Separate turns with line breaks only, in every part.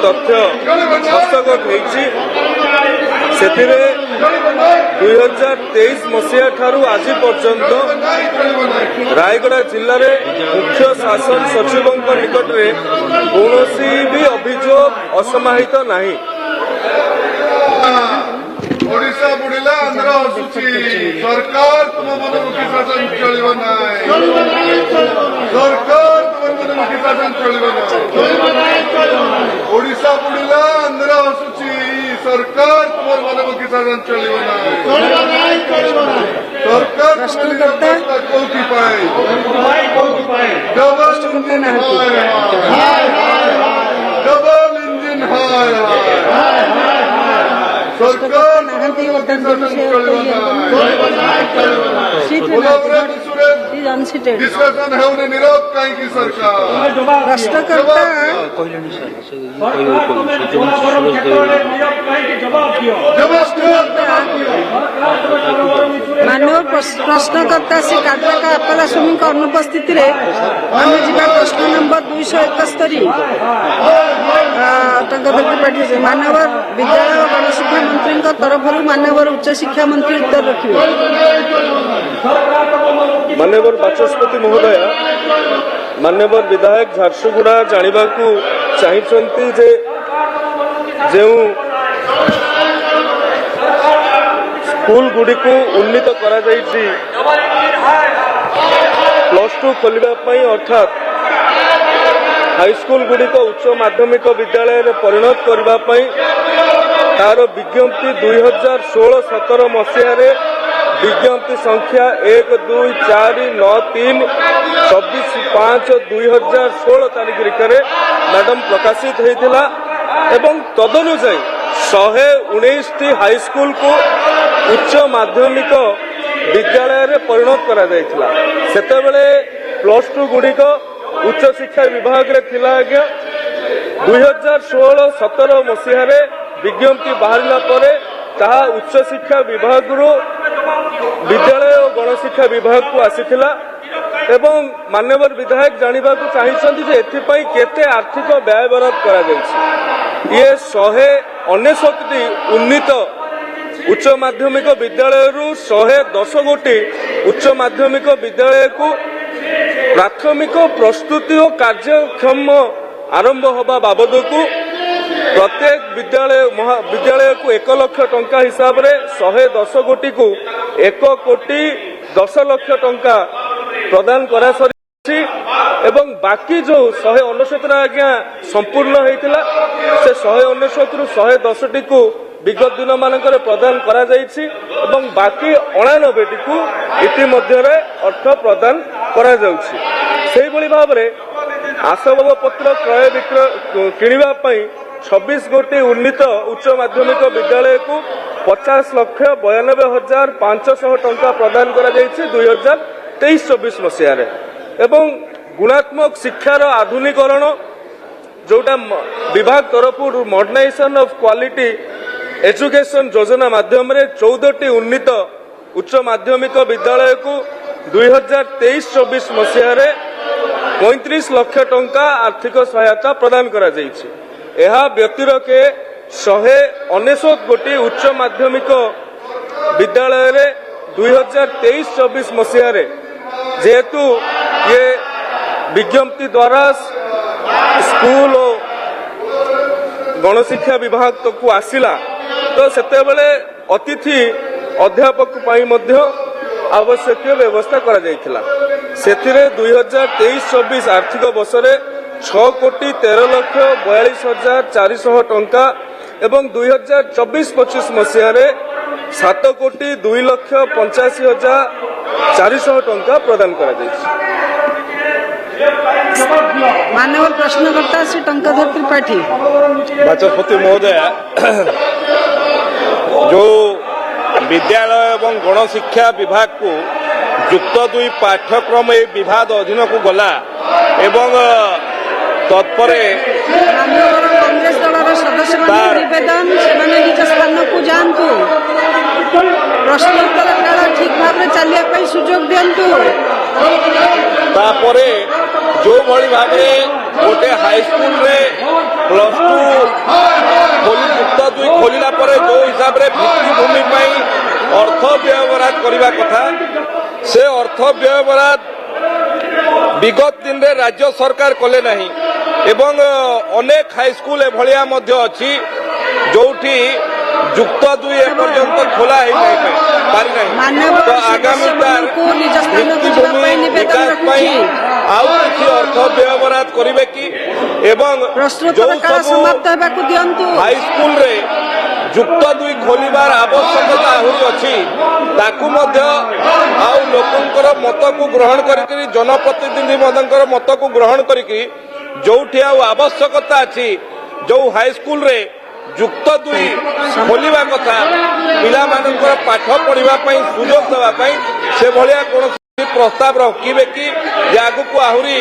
तथ्य हस्तगत होती 2023 मसीहा ठारू आज पर्यंत रायगड़ा जिले में मुख्य शासन सचिव निकट में कौन भी अभियोग असमाहित नहीं।
ओडिशा बुड़िला आंध्र आसुची सरकार तुम मनमुखी शासन चलिबो नाय सरकार तुम मनमुखी शासन चलिबो नाय ओडिशा बुड़िला आंध्र आसुची सरकार तुम मनमुखी शासन चलिबो नाय सरकार
प्रश्नकर्ता
कोकी पाए डबल इंजन हाय सरकार डिस्कशन है उन्हें निरोध कहीं सरकार
प्रश्नकर्ता मानव प्रश्नकर्ता श्री काद्राका अपलास्वामी अनुपस्थित आम जा प्रश्न नंबर 271 मानव विद्यालय और गणशिक्षा मंत्री तरफ मानव उच्च शिक्षा मंत्री उत्तर रखिए।
मान्यवर बाचस्पति महोदय मान्यवर विधायक झारसुगुड़ा जाना चाहते जे जो स्कूल गुड़ी को उन्नीत करा +2 खोलने अर्थात हाईस्कूल गुड़ी को उच्च माध्यमिक विद्यालय में परिणत करने तार विज्ञप्ति 2016-17 मसीह विज्ञप्ति संख्या 1249/24/5/2016 तारीख मैडम प्रकाशित होता एवं तदनुजाई 119 हाईस्कूल को उच्च माध्यमिक विद्यालय में परिणत करा जायतिला। सेतेबेले +2 गुड़िक उच्च शिक्षा विभाग रे थिला आज्ञा 2016-17 मसीह विज्ञप्ति बाहरिला परे ताहा उच्च शिक्षा विभाग रो विद्यालय और गणशिक्षा विभाग को आसीथिला एवं मान्यवर विधायक जानिबा को चाहिछन्ति जे एथिपई केते आर्थिक व्यय बराद करा जायछि। ये 199 उन्नीत उच्च माध्यमिक विद्यालय रु 110 गोटी उच्च माध्यमिक विद्यालय को प्राथमिक प्रस्तुति और कार्यक्षम आरंभ होगा बाबद को प्रत्येक विद्यालय को 1 लाख टंका हिसाब रे 110 गोटी को 1,10,00,000 टंका प्रदान करा सरी एवं बाकी जो 199 आज्ञा संपूर्ण होता से 199 रु 110 टी को विगत दिन मानक प्रदान करा जायछि एवं बाकी 99 टी को इतिमध्य अर्थ प्रदान करा जाउछि। सेहि भली भाव रे आसबाब पत्र क्रय विक्रय किनिबा पई 26 गोटी उन्नीत उच्च माध्यमिक विद्यालय को 50,92,500 टंका प्रदान करा जायछि 2023-24 मसीह रे एवं गुणात्मक शिक्षार आधुनिकरण जोटा विभाग तरफ मॉडर्नाइजेशन ऑफ क्वालिटी एजुकेशन योजना माध्यम रे 14 उन्नीत उच्च माध्यमिक विद्यालय को 2023-24 मसीह रे 35 लाख टंका आर्थिक सहायता प्रदान करा जायछि। एहा व्यतिरके 199 गोटी उच्च माध्यमिक विद्यालय रे 2023-24 मसीह रे जेहेतु ये विज्ञप्ति द्वारा स्कूल और गणशिक्षा विभाग तक को आसिला तो सेतेबेले अतिथि अध्यापक पाई मध्य आवश्यक व्यवस्था करा जायतिला। सेथिरे 2023-24 आर्थिक वर्ष रे 6,13,42,400 टंका एवं 2024-25 मसीह रे 7,02,85,400 टंका प्रदान करा जायछि।
मानव प्रश्नकर्ता श्री टंकाधर त्रिपाठी
बाचस्पति महोदय जो विद्यालय एवं गणशिक्षा विभाग को युक्त 2 पाठ्यक्रम ए विभाग अधीन को गला एवं तत्परे
कांग्रेस दलर सदस्य निवेदन से निज स्थान को जातु प्रश्नोत्तर काल ठीक भाव में चलिया सुजोग दिंतु
तापरे जो भली भाव गोटे हाईस्कूल रे +2 ଯୁକ୍ତ 2 ଖୋଲିଲା ପରେ ଯୋଉ ହିସାବରେ ଭିତ୍ତିଭୂମି ପାଇଁ ଅର୍ଥ ବ୍ୟୟବରାଦ କରିବା କଥା ସେ ଅର୍ଥ ବ୍ୟୟବରାଦ ବିଗତ ଦିନରେ ରାଜ୍ୟ ସରକାର କଲେ ନାହିଁ ଏବଂ ଅନେକ ହାଇସ୍କୁଲ ଏଭଳିଆ ମଧ୍ୟ ଅଛି ଯୋଉଠି ଯୁକ୍ତ 2 ଏପର୍ଯ୍ୟନ୍ତ ଖୋଲା ହେଇପାରିନାହିଁ ତ ଆଗାମୀ ଭିତ୍ତିଭୂମି ବିକାଶ ପାଇଁ ଆଉ କିଛି ଅର୍ଥ ବ୍ୟୟବରାଦ କରିବେ କି ଏବଂ ଯୋଉ ସବୁ ହାଇସ୍କୁଲରେ ଯୁକ୍ତ 2 ଖୋଲିବାର ଆବଶ୍ୟକତା ଆହୁରି ଅଛି ତାକୁ ମଧ୍ୟ ଆଉ ଲୋକଙ୍କର ମତକୁ ଗ୍ରହଣ କରିକି ଜନପ୍ରତିନିଧି ମାନଙ୍କର ମତକୁ ଗ୍ରହଣ କରିକି ଯୋଉଠି ଆଉ ଆବଶ୍ୟକତା ଅଛି ଯୋଉ ହାଇସ୍କୁଲରେ ଯୁକ୍ତ 2 ଖୋଲିବା କଥା ପିଲାମାନଙ୍କର ପାଠ ପଢିବା ପାଇଁ ସୁଯୋଗ ଦେବା ପାଇଁ ସେଭଳିଆ କୌଣସି ପ୍ରସ୍ତାବ ରଖିବେ କି ଯେ ଆଗକୁ ଆହୁରି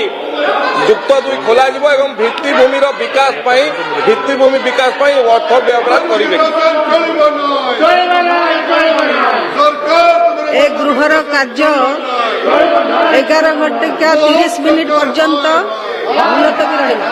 ଯୁକ୍ତ 2 ଖୋଲାଯିବ ଏବଂ ଭିତ୍ତିଭୂମିର ବିକାଶ ପାଇଁ ଅର୍ଥ ବ୍ୟବହାର କରିବେ କି
ଏ ଗୃହର କାର୍ଯ୍ୟ 11:30 ପର୍ଯ୍ୟନ୍ତ ମୁଲତବୀ ରହିଲା।